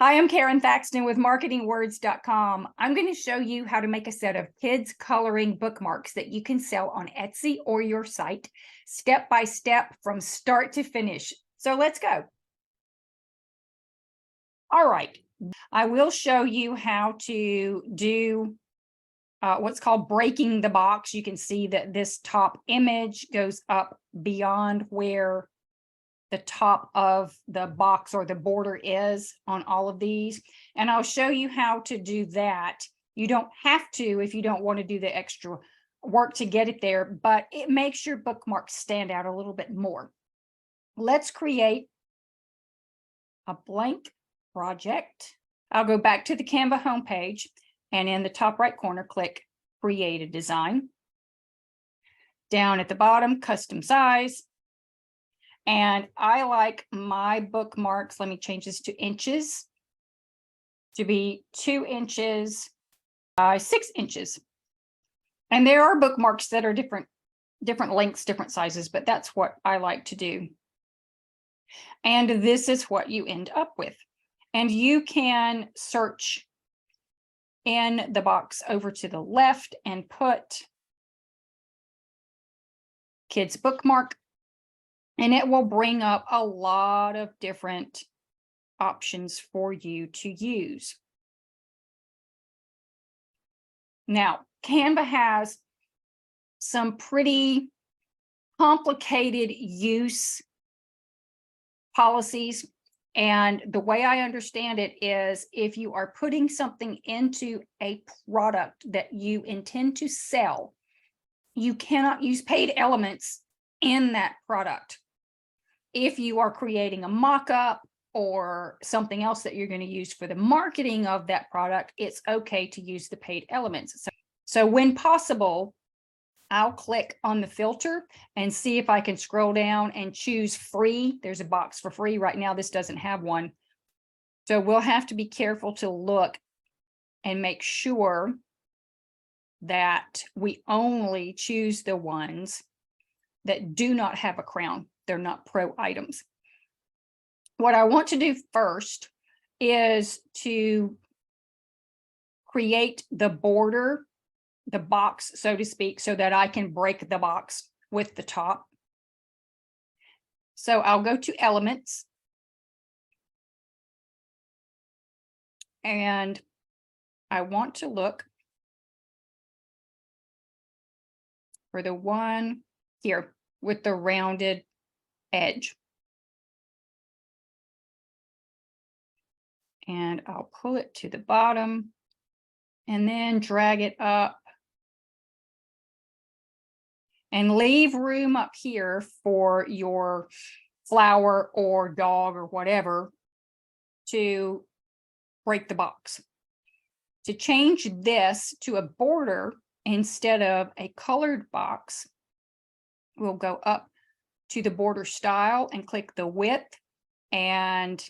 Hi, I'm Karon Thackston with marketingwords.com. I'm going to show you how to make a set of kids coloring bookmarks that you can sell on Etsy or your site, step by step from start to finish. So let's go. All right, I will show you how to do what's called breaking the box. You can see that this top image goes up beyond where the top of the box or the border is on all of these. And I'll show you how to do that. You don't have to if you don't want to do the extra work to get it there, but it makes your bookmarks stand out a little bit more. Let's create a blank project. I'll go back to the Canva homepage and in the top right corner, click Create a Design. Down at the bottom, custom size. And I like my bookmarks, let me change this to inches, to be 2 inches by 6 inches. And there are bookmarks that are different lengths, different sizes, but that's what I like to do. And this is what you end up with. And you can search in the box over to the left and put kids bookmark. And it will bring up a lot of different options for you to use. Now, Canva has some pretty complicated use policies. And the way I understand it is if you are putting something into a product that you intend to sell, you cannot use paid elements in that product. If you are creating a mock-up or something else that you're going to use for the marketing of that product, it's okay to use the paid elements. So when possible, I'll click on the filter and see if I can scroll down and choose free. There's a box for free. Right now, this doesn't have one. So we'll have to be careful to look and make sure that we only choose the ones that do not have a crown. They're not pro items. What I want to do first is to create the border, the box, so to speak, so that I can break the box with the top. So I'll go to elements. And I want to look for the one here with the rounded edge. And I'll pull it to the bottom and then drag it up and leave room up here for your flower or dog or whatever to break the box. To change this to a border instead of a colored box, we'll go up to the border style and click the width, and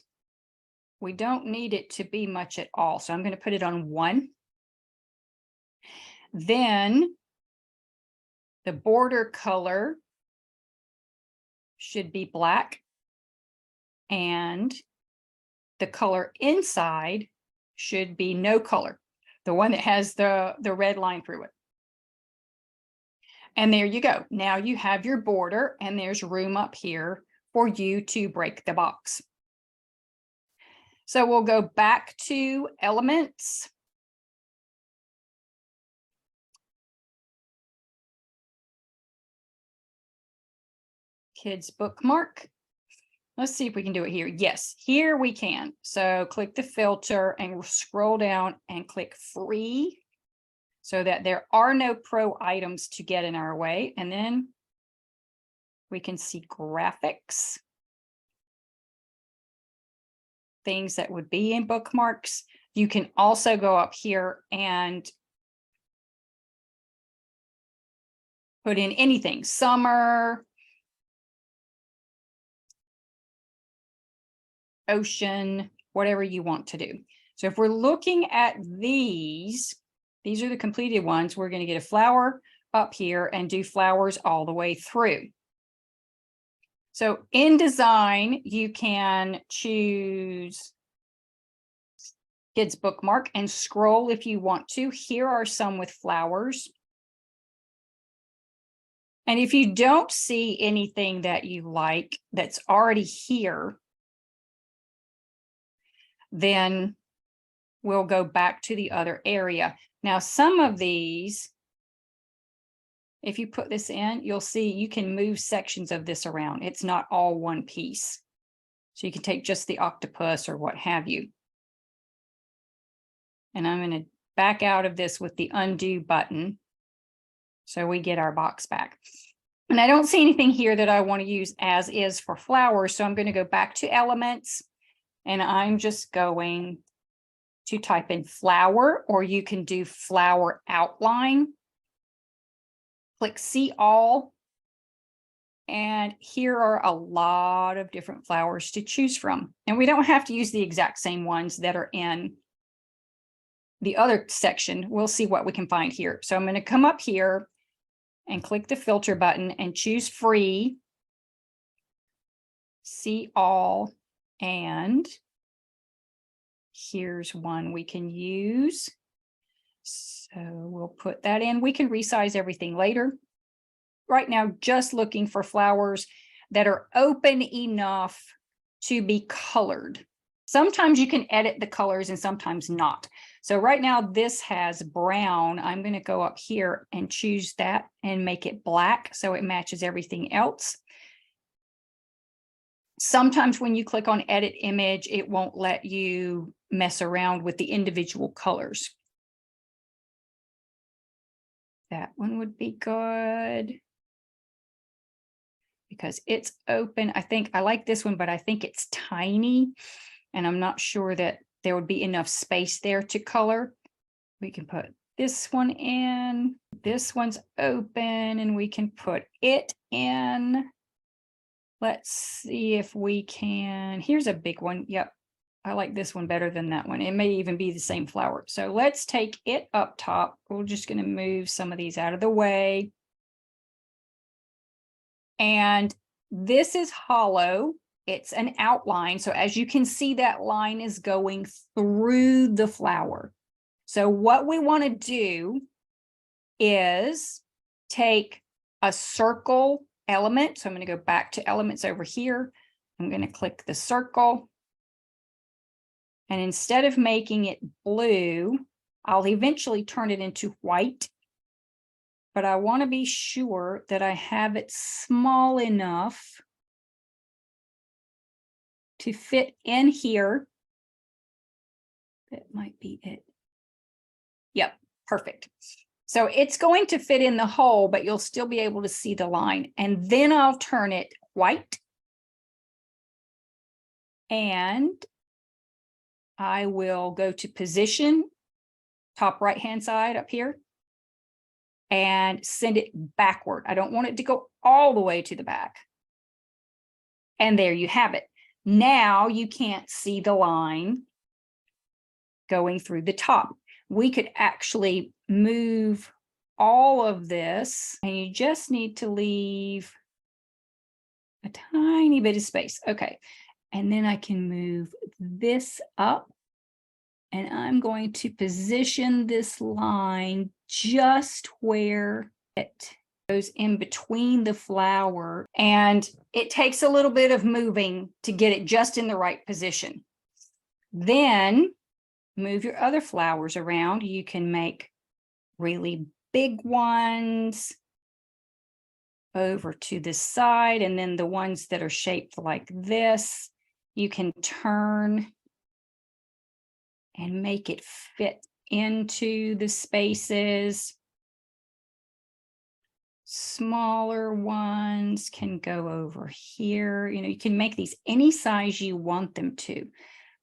we don't need it to be much at all. So I'm going to put it on 1. Then the border color should be black, and the color inside should be no color, the one that has the red line through it. And there you go. Now you have your border and there's room up here for you to break the box. So we'll go back to elements. Kids bookmark. Let's see if we can do it here. Yes, here we can. So click the filter and scroll down and click free, so that there are no pro items to get in our way. And then we can see graphics, things that would be in bookmarks. You can also go up here and put in anything, summer, ocean, whatever you want to do. So if we're looking at these are the completed ones. We're going to get a flower up here and do flowers all the way through. So in design, you can choose Kids bookmark and scroll if you want to. Here are some with flowers. And if you don't see anything that you like that's already here, then we'll go back to the other area. Now, some of these, if you put this in, you'll see you can move sections of this around. It's not all one piece. So you can take just the octopus or what have you. And I'm going to back out of this with the undo button so we get our box back. And I don't see anything here that I want to use as is for flowers. So I'm going to go back to elements and I'm just going to type in flower, or you can do flower outline. Click see all. And here are a lot of different flowers to choose from. And we don't have to use the exact same ones that are in the other section. We'll see what we can find here. So I'm going to come up here and click the filter button and choose free, see all, and here's one we can use. So we'll put that in. We can resize everything later. Right now, just looking for flowers that are open enough to be colored. Sometimes you can edit the colors and sometimes not. So right now this has brown. I'm going to go up here and choose that and make it black so it matches everything else. Sometimes when you click on edit image, it won't let you mess around with the individual colors. That one would be good because it's open. I think I like this one, but I think it's tiny and I'm not sure that there would be enough space there to color. We can put this one in. This one's open and we can put it in. Let's see if we can. Here's a big one. Yep. I like this one better than that one. It may even be the same flower. So let's take it up top. We're just going to move some of these out of the way. And this is hollow. It's an outline. So as you can see, that line is going through the flower. So what we want to do is take a circle element. So I'm going to go back to elements over here. I'm going to click the circle. And instead of making it blue, I'll eventually turn it into white. But I want to be sure that I have it small enough to fit in here. That might be it. Yep, perfect. So it's going to fit in the hole, but you'll still be able to see the line. And then I'll turn it white. And I will go to position, top right-hand side up here, and send it backward. I don't want it to go all the way to the back. And there you have it. Now you can't see the line going through the top. We could actually move all of this, and you just need to leave a tiny bit of space. Okay. And then I can move this up, and I'm going to position this line just where it goes in between the flower. And it takes a little bit of moving to get it just in the right position. Then move your other flowers around. You can make really big ones over to the side, and then the ones that are shaped like this, you can turn and make it fit into the spaces. Smaller ones can go over here. You know, you can make these any size you want them to.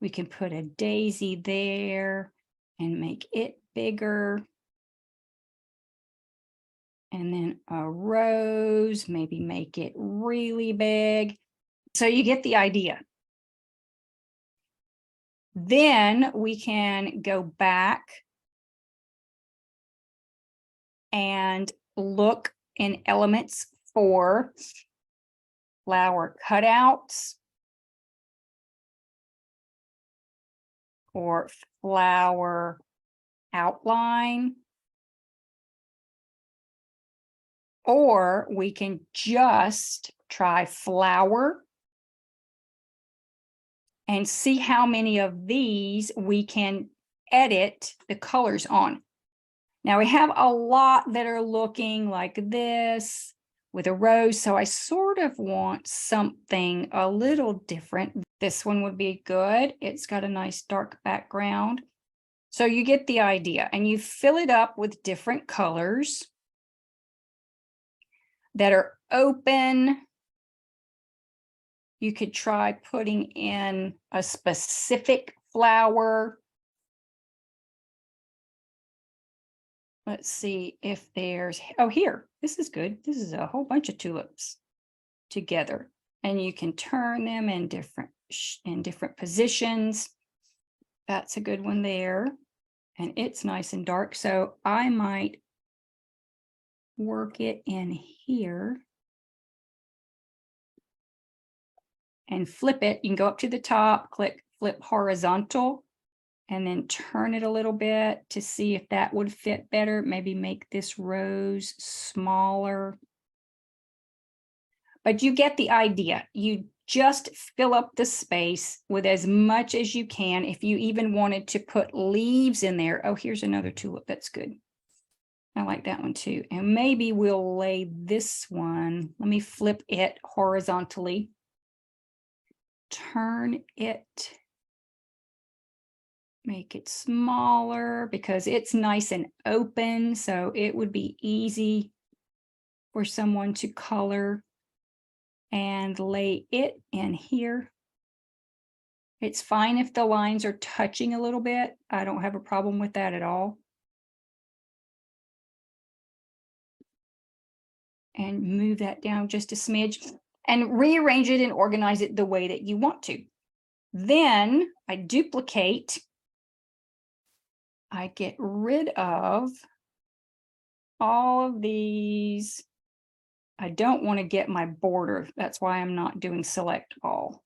We can put a daisy there and make it bigger. And then a rose, maybe make it really big. So you get the idea. Then we can go back and look in elements for flower cutouts. or flower outline. Or we can just try flower and see how many of these we can edit the colors on. Now we have a lot that are looking like this with a rose, so I sort of want something a little different. This one would be good. It's got a nice dark background. So you get the idea, and you fill it up with different colors that are open. You could try putting in a specific flower. Let's see if there's, oh, here, this is good. This is a whole bunch of tulips together, and you can turn them in different positions. That's a good one there, and it's nice and dark. So I might work it in here and flip it. You can go up to the top, click flip horizontal, and then turn it a little bit to see if that would fit better. Maybe make this rose smaller. But you get the idea. You just fill up the space with as much as you can. If you even wanted to put leaves in there. Oh, here's another tulip. That's good. I like that one too. And maybe we'll lay this one. Let me flip it horizontally. Turn it. Make it smaller because it's nice and open. So it would be easy for someone to color and lay it in here. It's fine if the lines are touching a little bit. I don't have a problem with that at all. And move that down just a smidge and rearrange it and organize it the way that you want to. Then I duplicate. I get rid of all of these. I don't want to get my border. That's why I'm not doing select all.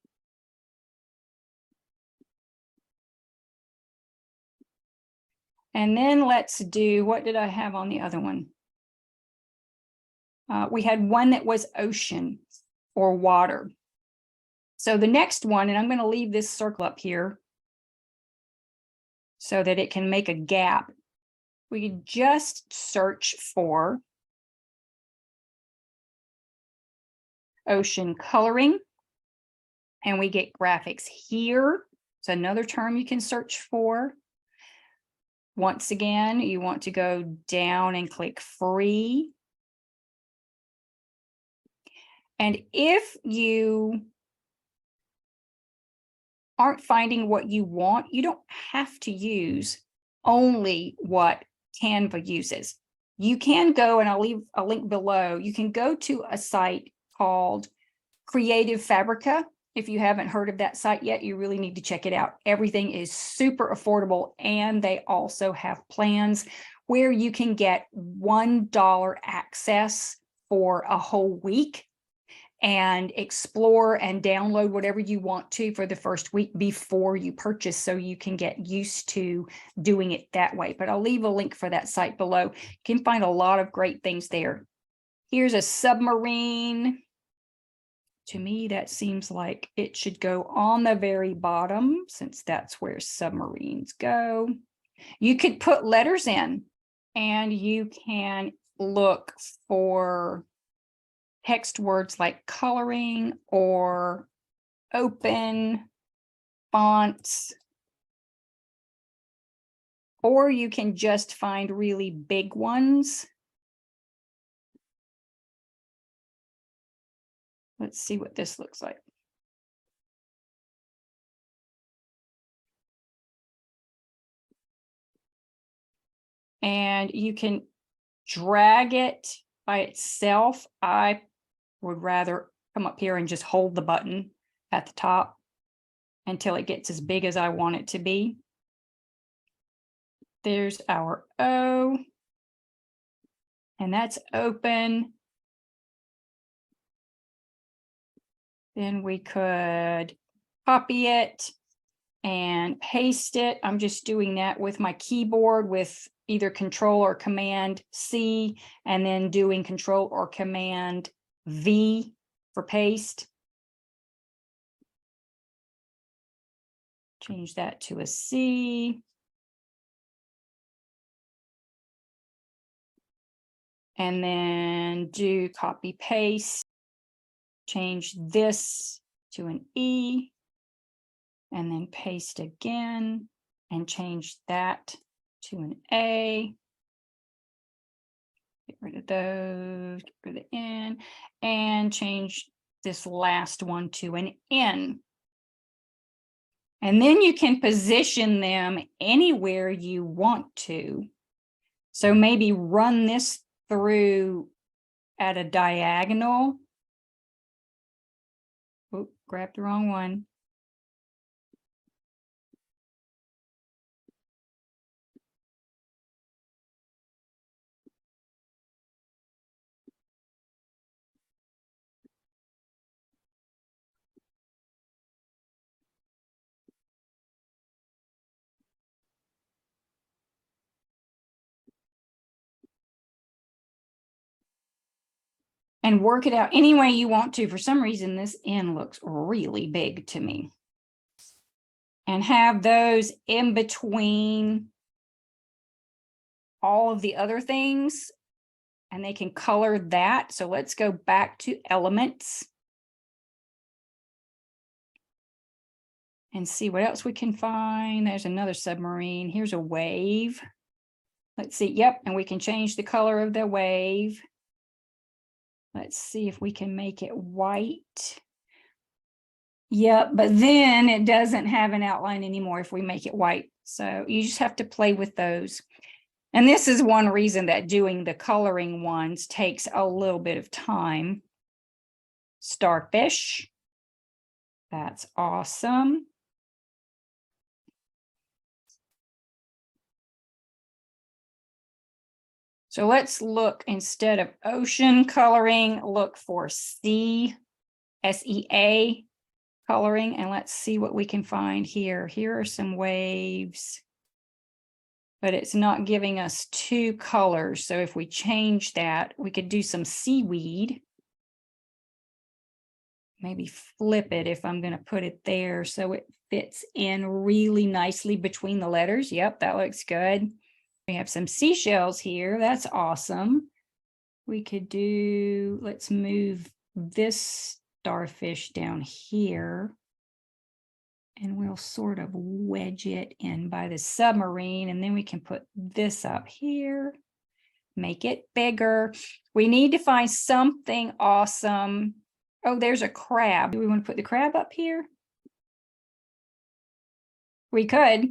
And then let's do, what did I have on the other one? We had one that was ocean or water. So the next one, and I'm going to leave this circle up here so that it can make a gap. We can just search for ocean coloring, and we get graphics here. It's another term you can search for. Once again, you want to go down and click free. And if you aren't finding what you want, you don't have to use only what Canva uses. You can go, and I'll leave a link below. You can go to a site called Creative Fabrica. If you haven't heard of that site yet, you really need to check it out. Everything is super affordable, and they also have plans where you can get $1 access for a whole week and explore and download whatever you want to for the first week before you purchase, so you can get used to doing it that way. But I'll leave a link for that site below. You can find a lot of great things there. Here's a submarine. To me, that seems like it should go on the very bottom, since that's where submarines go. You could put letters in, and you can look for text words like coloring or open fonts, or you can just find really big ones. Let's see what this looks like. And you can drag it by itself. I would rather come up here and just hold the button at the top until it gets as big as I want it to be. There's our O, and that's open. Then we could copy it and paste it. I'm just doing that with my keyboard with either Control or Command C, and then doing Control or Command V for paste. Change that to a C. And then do copy paste. Change this to an E. And then paste again and change that to an A. Get rid of those, get rid of the N, and change this last one to an N. And then you can position them anywhere you want to. So maybe run this through at a diagonal. Oh, grabbed the wrong one. And work it out any way you want to. For some reason, this N looks really big to me. And have those in between all of the other things, and they can color that. So let's go back to elements and see what else we can find. There's another submarine. Here's a wave. Let's see. Yep. And we can change the color of the wave. Let's see if we can make it white. Yep, but then it doesn't have an outline anymore if we make it white. So you just have to play with those. And this is one reason that doing the coloring ones takes a little bit of time. Starfish. That's awesome. So let's look, instead of ocean coloring, look for SEA coloring, and let's see what we can find here. Here are some waves, but it's not giving us two colors. So if we change that, we could do some seaweed. Maybe flip it if I'm going to put it there so it fits in really nicely between the letters. Yep, that looks good. We have some seashells here. That's awesome. We could do, let's move this starfish down here. And we'll sort of wedge it in by the submarine. And then we can put this up here, make it bigger. We need to find something awesome. Oh, there's a crab. Do we want to put the crab up here? We could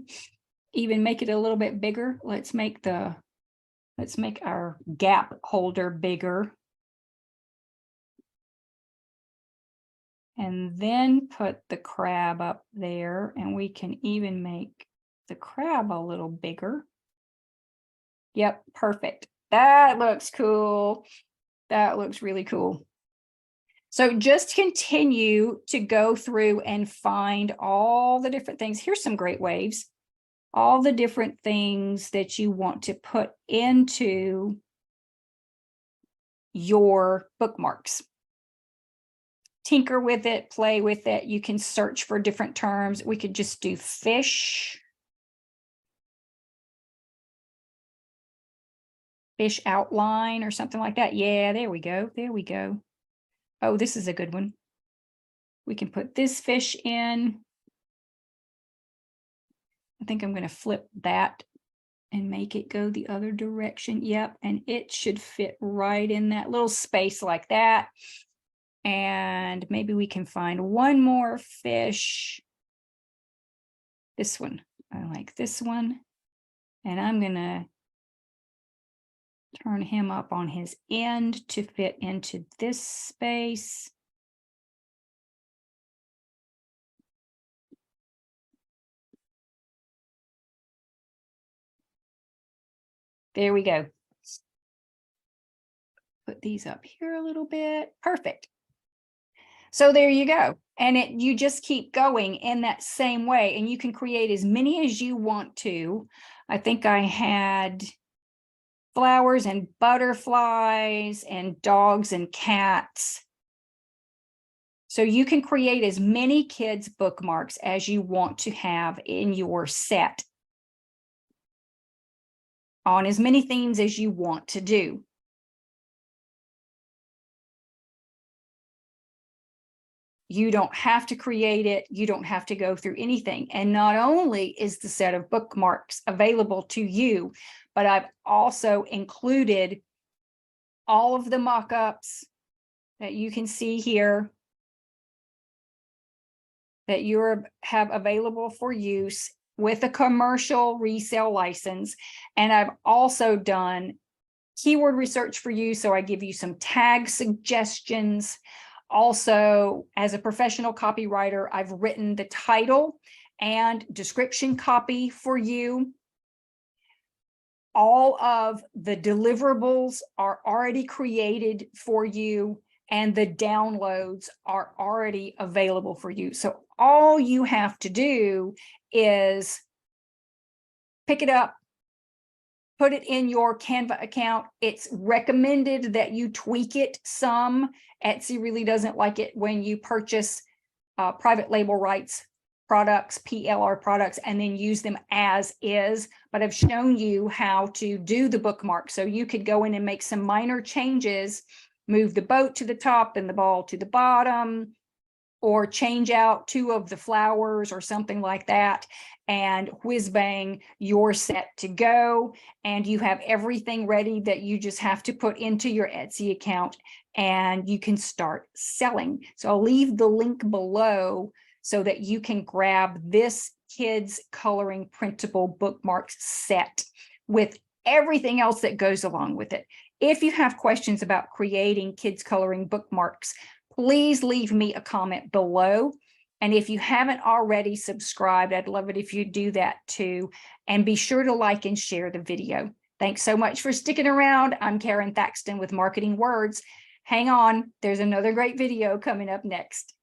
even make it a little bit bigger. Let's make our gap holder bigger. And then put the crab up there, and we can even make the crab a little bigger. Yep, perfect. That looks cool. That looks really cool. So just continue to go through and find all the different things. Here's some great waves. All the different things that you want to put into your bookmarks. Tinker with it, play with it. You can search for different terms. We could just do fish. Fish outline or something like that. Yeah, there we go. There we go. Oh, this is a good one. We can put this fish in. I think I'm going to flip that and make it go the other direction. Yep, and it should fit right in that little space like that. And maybe we can find one more fish. This one. I like this one. And I'm going to turn him up on his end to fit into this space. There we go. Put these up here a little bit. Perfect. So there you go. And you just keep going in that same way, and you can create as many as you want to. I think I had flowers and butterflies and dogs and cats. So you can create as many kids' bookmarks as you want to have in your set on as many themes as you want to do. You don't have to create it. You don't have to go through anything. And not only is the set of bookmarks available to you, but I've also included all of the mock-ups that you can see here that you have available for use with a commercial resale license. And I've also done keyword research for you. So I give you some tag suggestions. Also, as a professional copywriter, I've written the title and description copy for you. All of the deliverables are already created for you, and the downloads are already available for you. So all you have to do is pick it up, put it in your Canva account. It's recommended that you tweak it some. Etsy really doesn't like it when you purchase private label rights products, PLR products, and then use them as is. But I've shown you how to do the bookmark. So you could go in and make some minor changes, move the boat to the top and the ball to the bottom, or change out 2 of the flowers or something like that, and whiz bang, you're set to go. And you have everything ready that you just have to put into your Etsy account, and you can start selling. So I'll leave the link below so that you can grab this kids coloring printable bookmarks set with everything else that goes along with it. If you have questions about creating kids coloring bookmarks, please leave me a comment below. And if you haven't already subscribed, I'd love it if you do that too. And be sure to like and share the video. Thanks so much for sticking around. I'm Karon Thackston with Marketing Words. Hang on, there's another great video coming up next.